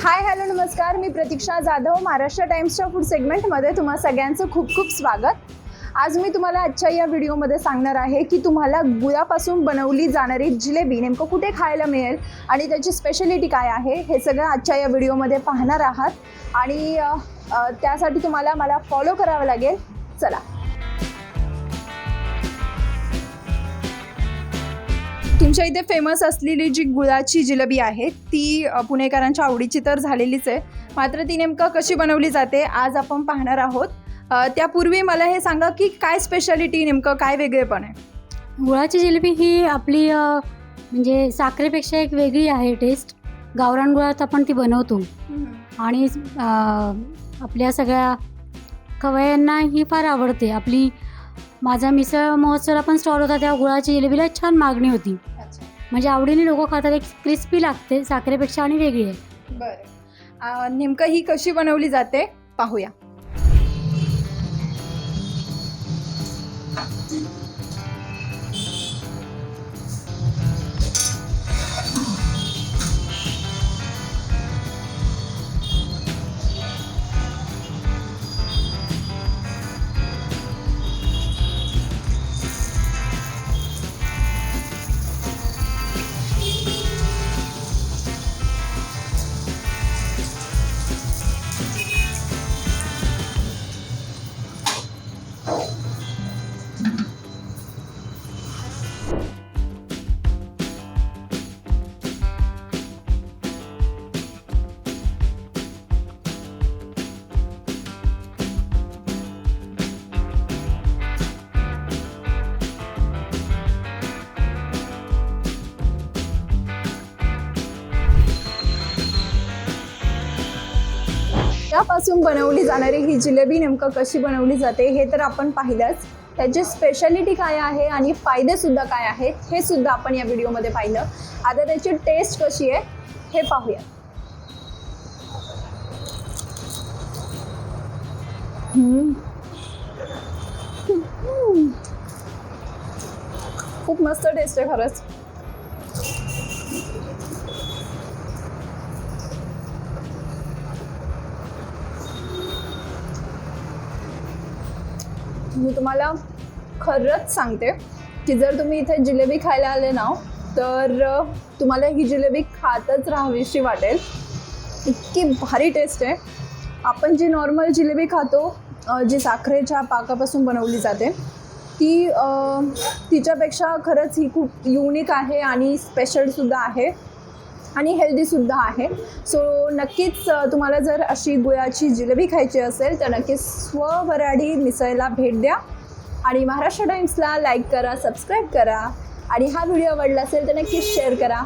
Hi hello नमस्कार, मी प्रतीक्षा Jadhav. Maharashtra टाइम्सच्या food सेगमेंटमध्ये तुम्हा सगळ्यांचं खूप खूप स्वागत. आज मी तुम्हाला आजच्या या व्हिडिओमध्ये सांगणार आहे की तुम्हाला गुळापासून बनवली जाणारी जिलेबी नेमकं कुठे खायला मिळेल आणि त्याची स्पेशालिटी काय आहे हे सगळं आजच्या या व्हिडिओमध्ये पाहणार आहात. आणि त्यासाठी तुम्हाला मला फॉलो करावं लागेल. चला, तुमच्या इथे फेमस असलेली जी गुळाची जिलेबी आहे ती पुणेकरांच्या आवडीची तर झालेलीच आहे, मात्र ती नेमकं कशी बनवली जाते आज आपण पाहणार आहोत. त्यापूर्वी मला हे सांगा की काय स्पेशालिटी, नेमकं काय वेगळेपण आहे? गुळाची जिलेबी ही आपली म्हणजे साखरेपेक्षा एक वेगळी आहे टेस्ट. गावरान गुळात आपण ती बनवतो आणि आपल्या सगळ्या खवय्यांना ही फार आवडते. आपली माझा मिसळ महोत्सवाला पण स्टॉल होता, त्या गुळाची जिलेबीला छान मागणी होती. म्हणजे आवडीने लोक खातात. एक क्रिस्पी लागते साखरेपेक्षा आणि वेगळी आहे. बरं, नेमकं ही कशी बनवली जाते पाहूया. त्यापासून बनवली जाणारी ही जिलेबी नेमकं कशी बनवली जाते हे तर आपण पाहिलंच. त्याची स्पेशालिटी काय आहे आणि फायदेसुद्धा काय आहेत हे सुद्धा आपण या व्हिडिओमध्ये पाहिलं. आता त्याची टेस्ट कशी आहे हे पाहूया. खूप मस्त टेस्ट आहे खरंच. मी तुम्हाला खरंच सांगते की जर तुम्ही इथे जिलेबी खायला आले ना तर तुम्हाला ही जिलेबी खातच राहावीशी वाटेल. इतकी भारी टेस्ट आहे. आपण जी नॉर्मल जिलेबी खातो, जी साखरेच्या पाकापासून बनवली जाते, ती तिच्यापेक्षा खरंच ही खूप युनिक आहे आणि स्पेशलसुद्धा आहे आणि हेल्दीसुद्धा आहे. सो नक्कीच तुम्हाला जर अशी गुळाची जिलेबी खायची असेल तर नक्कीच वर्हाडी मिसळला भेट द्या आणि महाराष्ट्र टाइम्सला लाईक करा, सबस्क्राईब करा आणि हा व्हिडिओ आवडला असेल तर नक्कीच शेअर करा.